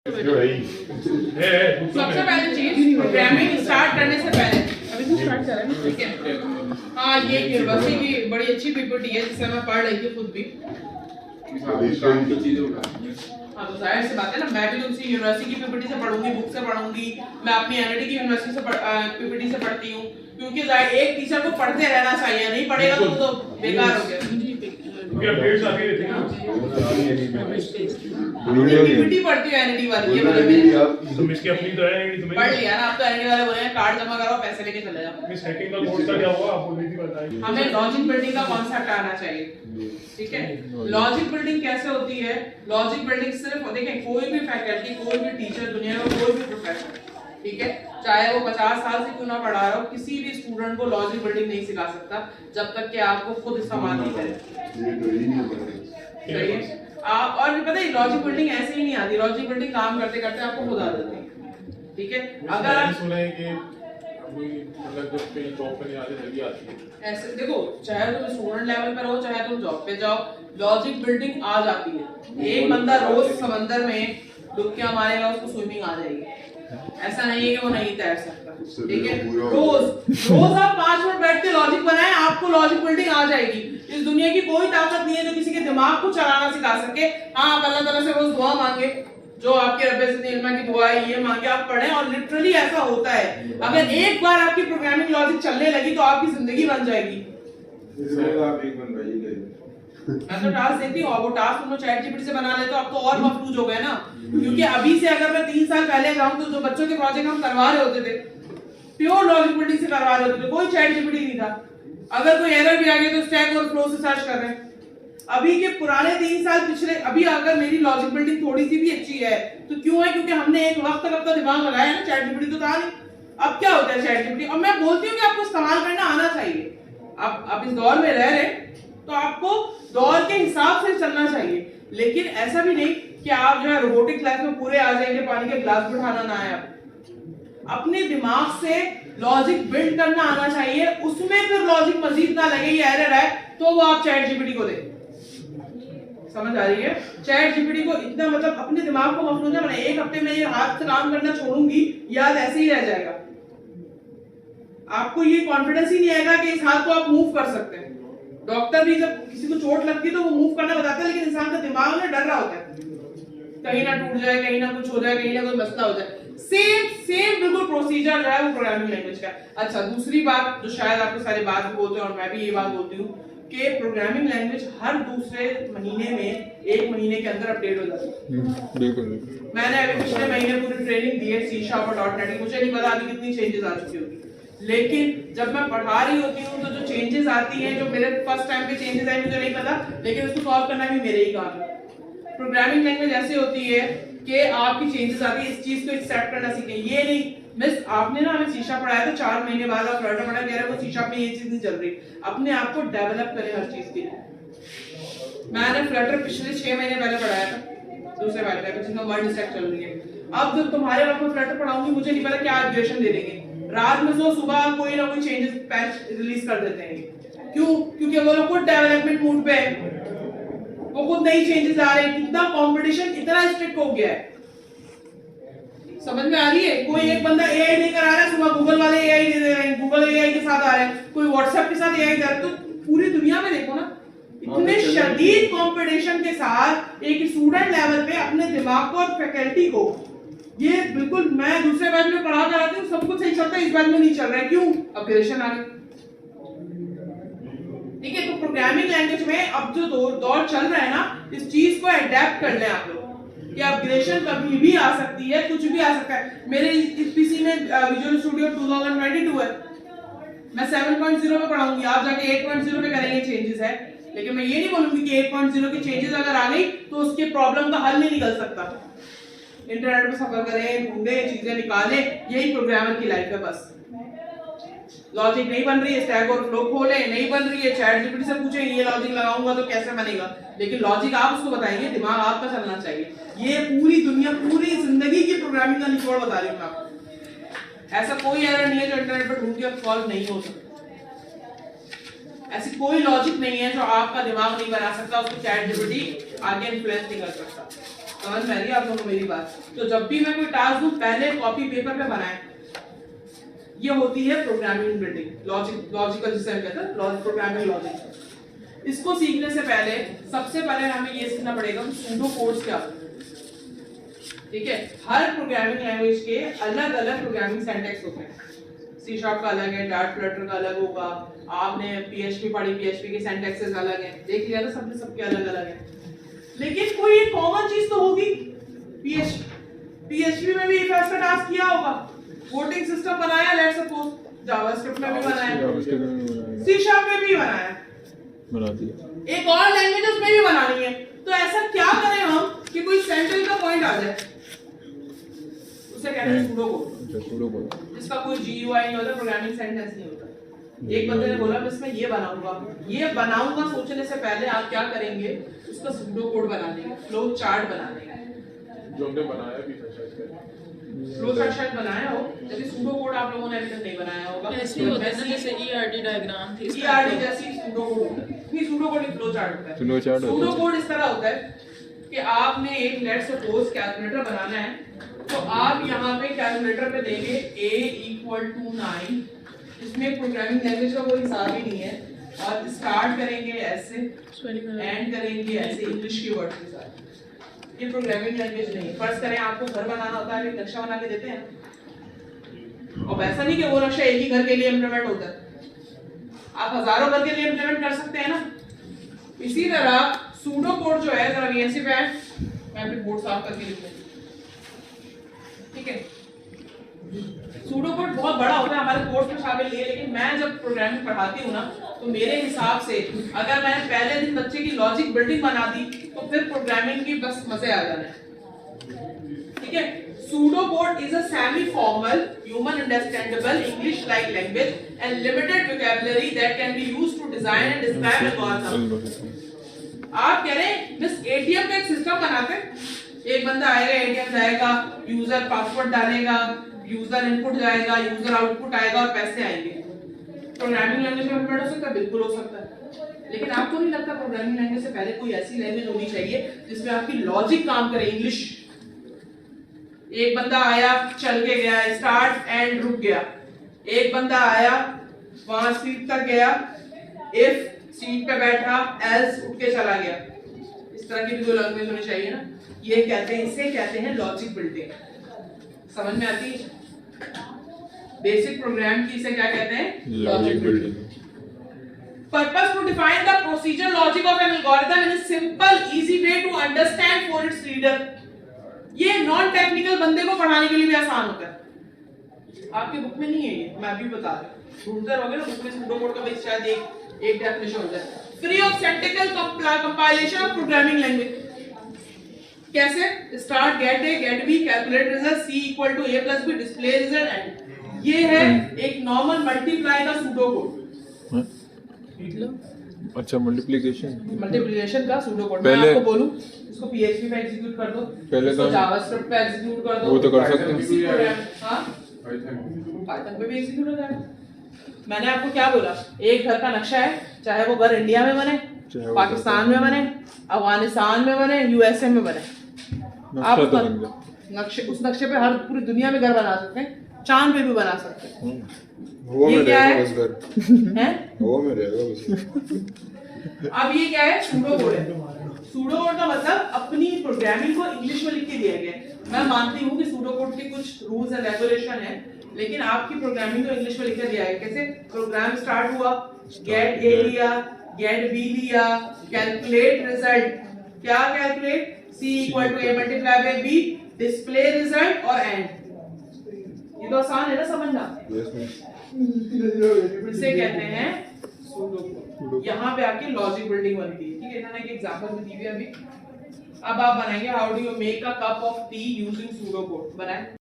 सबसे पहले चीज प्रोग्रामिंग स्टार्ट करने से पहले अभी तो स्टार्ट कर रहे हैं, ठीक है। हाँ, ये यूनिवर्सिटी की बड़ी अच्छी पीपीटी है जिसे मैं पढ़ रही थी खुद भी। हाँ, तो जाहिर सी बात है ना, मैं भी तो उसी यूनिवर्सिटी की पीपीटी से पढ़ूंगी, बुक से पढ़ूंगी। मैं अपनी एनआईटी की यूनिवर्सिटी से पीपीटी से पढ़ती हूँ, क्योंकि एक टीचर को पढ़ते रहना चाहिए, नहीं पढ़ेगा तो बेकार हो गया। अपडेट्स आती रहती हैं पीपीटी पढ़ती हूँ एनआईटी वाली, ये बोले मैंने। तुम इसकी अपनी तो है नहीं, तुम्हें पढ़ लिया ना, आप तो एनआईटी वाले बोले कार्ड जमा कराओ, पैसे लेके चले जाओ। मिस हैकिंग का कोर्स का क्या हुआ, आप बोल रही थी, बताइए। हमें लॉजिक बिल्डिंग का कॉन्सेप्ट आना चाहिए, ठीक है। लॉजिक बिल्डिंग कैसे होती है? लॉजिक बिल्डिंग सिर्फ देखें, कोई भी फैकल्टी, कोई भी टीचर, दुनिया में कोई भी प्रोफेसर, ठीक है, चाहे वो 50 साल से क्यों ना पढ़ा रहा हो, किसी भी स्टूडेंट को लॉजिक बिल्डिंग नहीं सिखा सकता जब तक कि आपको खुद इस्तेमाल नहीं करे। सही है। आप और भी पता है, लॉजिक बिल्डिंग ऐसे ही नहीं आती, लॉजिक बिल्डिंग काम करते करते आपको खुद आ जाती है, ठीक है। अगर आप सुना है कि मतलब जब कहीं जॉब पे नहीं आते जल्दी आती है, ऐसे देखो, चाहे तुम स्टूडेंट लेवल पर हो, चाहे तुम जॉब पे जाओ, लॉजिक बिल्डिंग आ जाती है। एक बंदा रोज समंदर में डुबकियां मारेगा, उसको स्विमिंग आ जाएगी। ऐसा नहीं है कि वो नहीं तैर सकता, ठीक है। रोज आप 5 मिनट बैठ के लॉजिक बनाएं, आपको लॉजिक बिल्डिंग आ जाएगी। इस दुनिया की कोई ताकत नहीं है जो किसी के दिमाग को चलाना सिखा सके। हाँ, आप अल्लाह ताला से रोज दुआ मांगे, जो आपके रब्बे ज़िद्नी इल्मा की दुआ है, ये मांगे, आप पढ़ें, और लिटरली ऐसा होता है। अगर एक बार आपकी प्रोग्रामिंग लॉजिक चलने लगी तो आपकी जिंदगी बन जाएगी। मैं तो टास्क देती हूँ, और वो टास्क तुम लोग चैट जीपीटी से बना लेते हो, आप तो और मफलूज हो गए ना। क्योंकि अभी से अगर मैं 3 साल पहले जाऊं तो जो बच्चों के प्रोजेक्ट हम करवा रहे होते थे, प्योर लॉजिक बिल्डिंग से करवा रहे होते थे, कोई चैट जीपीटी नहीं था। अगर कोई एरर भी आ गया तो स्टैक ओवरफ्लो से सर्च कर रहे हैं। अभी के पुराने 3 साल पिछले, अभी अगर मेरी लॉजिक बिल्डिंग थोड़ी सी भी अच्छी है तो क्यों है? क्योंकि हमने एक वक्त तक अपना दिमाग लगाया ना, चैट जीपीटी तो था नहीं। अब क्या होता है चैट जीपीटी, और मैं बोलती हूँ कि आपको इस्तेमाल करना आना चाहिए। आप इस दौर में रह रहे तो आपको दौर के हिसाब से चलना चाहिए, लेकिन ऐसा भी नहीं कि आप जो है रोबोटिक लाइफ में पूरे आ जाएंगे, पानी के गिलास बिठाना ना है। अपने दिमाग से लॉजिक बिल्ड करना आना चाहिए, उसमें फिर लॉजिक मजीद ना लगे, ये एरर है तो वो आप चैट जीपीटी को दे। समझ आ रही है? चैट जीपीटी को इतना, मतलब अपने दिमाग को मफलूज ना बनाए। 1 हफ्ते में ये हाथ से काम करना छोड़ूंगी, याद ऐसे ही रह जाएगा। आपको ये कॉन्फिडेंस ही नहीं आएगा कि इस हाथ को आप मूव कर सकते हैं। डॉक्टर भी जब किसी को चोट लगती है तो वो मूव करना बताता है, लेकिन इंसान का दिमाग में डर रहा होता है, कहीं ना टूट जाए, कहीं ना कुछ हो जाए, कहीं ना कोई मसला हो जाए। सेम बिल्कुल प्रोसीजर जो है वो प्रोग्रामिंग लैंग्वेज का। अच्छा, दूसरी बात जो शायद आपको सारे बात भी बोलते हैं और मैं भी ये बात बोलती हूँ कि प्रोग्रामिंग लैंग्वेज हर दूसरे महीने में, 1 महीने के अंदर अपडेट हो जाती है। बिल्कुल। मैंने अभी पिछले महीने पूरी ट्रेनिंग दी है C# और .NET की, मुझे नहीं पता अभी कितनी चेंजेस आ चुकी होगी, लेकिन जब मैं पढ़ा रही होती हूँ तो जो चेंजेस आती हैं, जो मेरे फर्स्ट टाइम पे चेंजेस आए मुझे नहीं पता, लेकिन उसको सॉल्व करना भी मेरे ही काम है। प्रोग्रामिंग लैंग्वेज ऐसी होती है कि आपकी चेंजेस आती है, इस चीज को एक्सेप्ट करना सीखें। ये नहीं मिस आपने ना हमें C# पढ़ाया था, 4 महीने बाद आप फ्लटर पढ़ा, कह रहे हो C# में ये चीज नहीं चल रही। अपने आप को डेवलप करें हर चीज के लिए। मैंने फ्लटर पिछले 6 महीने पहले पढ़ाया था, दूसरे वाले पे जिसमें वर्ड स्टैक चल रही है। अब जब तुम्हारे वक्त में फ्लटर पढ़ाऊंगी, मुझे नहीं पता क्या अपडेशन दे देंगे, रात में सो सुबह कोई ना कोई चेंजेस पैच रिलीज कर देते हैं। क्यों? क्योंकि वो लोग खुद डेवलपमेंट मूड पे है, वो खुद नई चेंजेस आ रहे हैं। कितना कंपटीशन इतना स्ट्रिक्ट हो गया है, समझ में आ रही है? कोई एक बंदा एआई लेकर आ रहा है, सुबह गूगल वाले एआई दे रहे हैं, गूगल एआई के साथ आ रहे हैं, कोई व्हाट्सएप के साथ एआई दे रहा है। तो पूरी दुनिया में देखो ना, इतने शदीद कंपटीशन के साथ एक स्टूडेंट लेवल पे अपने दिमाग को और फैकल्टी को, ये बिल्कुल, मैं दूसरे बैच में पढ़ा कर आती हूँ, सब कुछ सही चलता है, इस बैच में नहीं चल रहा है, क्यों? अपग्रेडेशन आ गई। ठीक है, तो प्रोग्रामिंग लैंग्वेज में अब जो दौर चल रहा है ना, इस चीज को अडेप्ट कर लें आप लोग कि अपग्रेडेशन कभी भी आ सकती है, कुछ भी आ सकता है। मेरे इस पीसी में विजुअल स्टूडियो 2022 है, मैं 7.0 पे पढ़ाऊंगी, आप जाके 8.0 पे करेंगे चेंजेस है, लेकिन मैं ये नहीं बोलूंगी कि 8.0 की चेंजेस अगर आ गई तो उसके प्रॉब्लम का हल नहीं निकल सकता। इंटरनेट पे सफर करें, ढूंढे, चीजें निकालें, यही प्रोग्रामर की लाइफ है। बस लॉजिक नहीं बन रही है, स्टैक ओवरफ्लो खोले, नहीं बन रही है, चैट जीपीटी से पूछें ये लॉजिक लगाऊंगा तो कैसे बनेगा, लेकिन लॉजिक आप उसको बताएंगे, दिमाग आपका चलना चाहिए। ये पूरी दुनिया, पूरी जिंदगी की प्रोग्रामिंग का निचोड़ बता रही हूँ मैं आपको। ऐसा कोई एरर नहीं है जो इंटरनेट पर ढूंढ के सॉल्व नहीं हो सकता। ऐसी कोई लॉजिक नहीं है जो आपका दिमाग नहीं बना सकता, उसको चैट जीपीटी आगे इन्फ्लुएंस नहीं कर सकता। समझ में आ रही है आप लोगों को मेरी बात? तो जब भी मैं कोई टास्क दूं पहले कॉपी पेपर पे बनाएं। ये होती है प्रोग्रामिंग बिल्डिंग, लॉजिकल जिसे हम कहते हैं प्रोग्रामिंग लॉजिक। इसको सीखने से पहले सबसे पहले हमें ये सीखना पड़ेगा कि सूडो कोड्स क्या होते हैं। ठीक है, हर प्रोग्रामिंग लैंग्वेज के अलग अलग प्रोग्रामिंग सिंटैक्स होते हैं। सी शार्प का अलग है, डार्ट फ्लटर का अलग होगा, आपने पीएचपी पढ़ी, पीएचपी के सिंटैक्सेस अलग हैं, देख लिया था सबने, सबके अलग अलग हैं। लेकिन कोई एक कॉमन चीज तो होगी। पीएचपी में भी इफ एल्स का टास्क किया होगा, वोटिंग सिस्टम बनाया, लेट्स सपोज जावास्क्रिप्ट में भी बनाया, सी शार्प में भी बनाया, बना दिया। एक और लैंग्वेजेस में भी बनानी है। तो ऐसा क्या करें हम कि कोई सेंट्रल का पॉइंट आ जाए, उसे कहते हैं सूडो कोड, जिसका कोई जीयूआई नहीं होता, प्रोग्रामिंग सेंटेंस नहीं होता। एक बंदे ने बोला मैं इसमें ये बनाऊंगा, सोचने से पहले आप क्या करेंगे, उसका सूडो कोड बना देंगे, फ्लो चार्ट बना देंगे, जो हमने बनाया भी था शायद। फ्लो चार्ट शायद बनाया हो, लेकिन सूडो कोड आप लोगों ने अभी तक नहीं बनाया होगा। ऐसे ही होता है ना, जैसे ईआरडी डायग्राम थी, ईआरडी जैसी सूडो कोड होता है, नहीं सूडो कोड एक फ्लो चार्ट होता है। सूडो कोड इस तरह होता है कि आपने एक लेट्स सपोज कैलकुलेटर बनाना है, तो आप यहाँ पे कैलकुलेटर पे देंगे a=9, इसमें प्रोग्रामिंग लैंग्वेज का कोई हिसाब ही नहीं है, और स्टार्ट करेंगे ऐसे, एंड करेंगे ऐसे इंग्लिश की वर्ड के साथ। ये प्रोग्रामिंग लैंग्वेज नहीं है। फर्ज करें आपको घर बनाना होता है, एक नक्शा बना के देते हैं, और वैसा नहीं कि वो नक्शा एक ही घर के लिए इम्प्लीमेंट होता है, आप हजारों घर के लिए इम्प्लीमेंट कर सकते हैं ना। इसी तरह सूडो कोड जो है, जरा वीएनसी पे मैं अपनी बोर्ड साफ करके लिख लूं, ठीक है। सूडो कोड बहुत बड़ा होता है, हमारे कोर्स में शामिल नहीं है, लेकिन मैं जब प्रोग्रामिंग पढ़ाती हूँ ना, तो मेरे हिसाब से अगर मैंने पहले दिन बच्चे की लॉजिक बिल्डिंग बना दी, तो फिर प्रोग्रामिंग की बस मजे आ जाने। ठीक है, pseudo code is a semi formal, human understandable, English like language and limited vocabulary that can be used to design and describe algorithm. आप कह रहे हैं बस एटीएम का एक सिस्टम बनाते हैं, एक बंदा आएगा, एटीएम जाएगा, यूजर पासवर्ड डालेगा, यूजर इनपुट जाएगा, यूजर आउटपुट आएगा और पैसे आएंगे। प्रोग्रामिंग लैंग्वेज में इम्प्लीमेंट हो सकता है, बिल्कुल हो सकता है, लेकिन आपको नहीं लगता प्रोग्रामिंग लैंग्वेज से पहले कोई ऐसी लैंग्वेज होनी चाहिए जिसमें आपकी लॉजिक काम करे? इंग्लिश, एक बंदा आया, चल के गया, स्टार्ट एंड रुक गया, एक बंदा आया, वहां सीट तक गया, इफ सीट पे बैठा, एल्स उठ के चला गया। इस तरह की भी कोई लैंग्वेज होनी चाहिए ना। ये कहते हैं, इसे कहते हैं लॉजिक बिल्डिंग। समझ में आती है? बेसिक प्रोग्राम की इसे क्या कहते हैं? Logic building. Purpose to define the procedure logic of an algorithm in a simple, easy way to understand for its reader. ये नॉन टेक्निकल बंदे को पढ़ाने के लिए भी आसान होता है। आपकी बुक में नहीं है ये, मैं अभी बता रहा हूँ, ढूंढते रहोगे ना बुक में सूडो कोड का भी शायद एक डेफिनेशन होता है। Free of syntactical compilation of programming language. कैसे? Start, get A, get B, calculate result, C equal to A plus B, display result end. ये है एक नॉर्मल मल्टीप्लाई का सूडो कोड। अच्छा, मल्टीप्लिकेशन का सूडो कोड। मैं आपको बोलूं इसको पीएचपी पे एग्जीक्यूट कर दो, पहले इसको जावास्क्रिप्ट पे एग्जीक्यूट कर दो, वो तो कर सकते हैं। हां, पाइथन पे भी एग्जीक्यूट हो जाएगा। मैंने आपको क्या बोला? एक घर का नक्शा है, चाहे वो घर इंडिया में बने, पाकिस्तान में बने, अफगानिस्तान में बने, यूएसए में बने, आप नक्शे, उस नक्शे पे हर पूरी दुनिया में घर बना सकते हैं, चांद पे भी बना सकते हैं। ये क्या है? वो में रहेगा बस। अब ये क्या है? सूडो कोड है। सूडो कोड का मतलब अपनी प्रोग्रामिंग को इंग्लिश में लिख के दिया गया है। मैं मानती हूँ कि सूडो कोड के कुछ रूल्स एंड रेगुलेशन है, लेकिन आपकी प्रोग्रामिंग को इंग्लिश में लिख के दिया है। कैसे? प्रोग्राम स्टार्ट हुआ, गेट ए लिया, गेट बी लिया, कैलकुलेट रिजल्ट, क्या calculate? C equal to A multiply by B, display result और एंड। ये तो आसान है ना समझना? इसे कहते हैं सूडो कोड। यहाँ पे आपकी लॉजिक बिल्डिंग बनती है। ठीक है, इन्होंने एक एग्जांपल भी दी है अभी। अब आप बनाएंगे how do you make a cup of T using pseudo code. बनाए।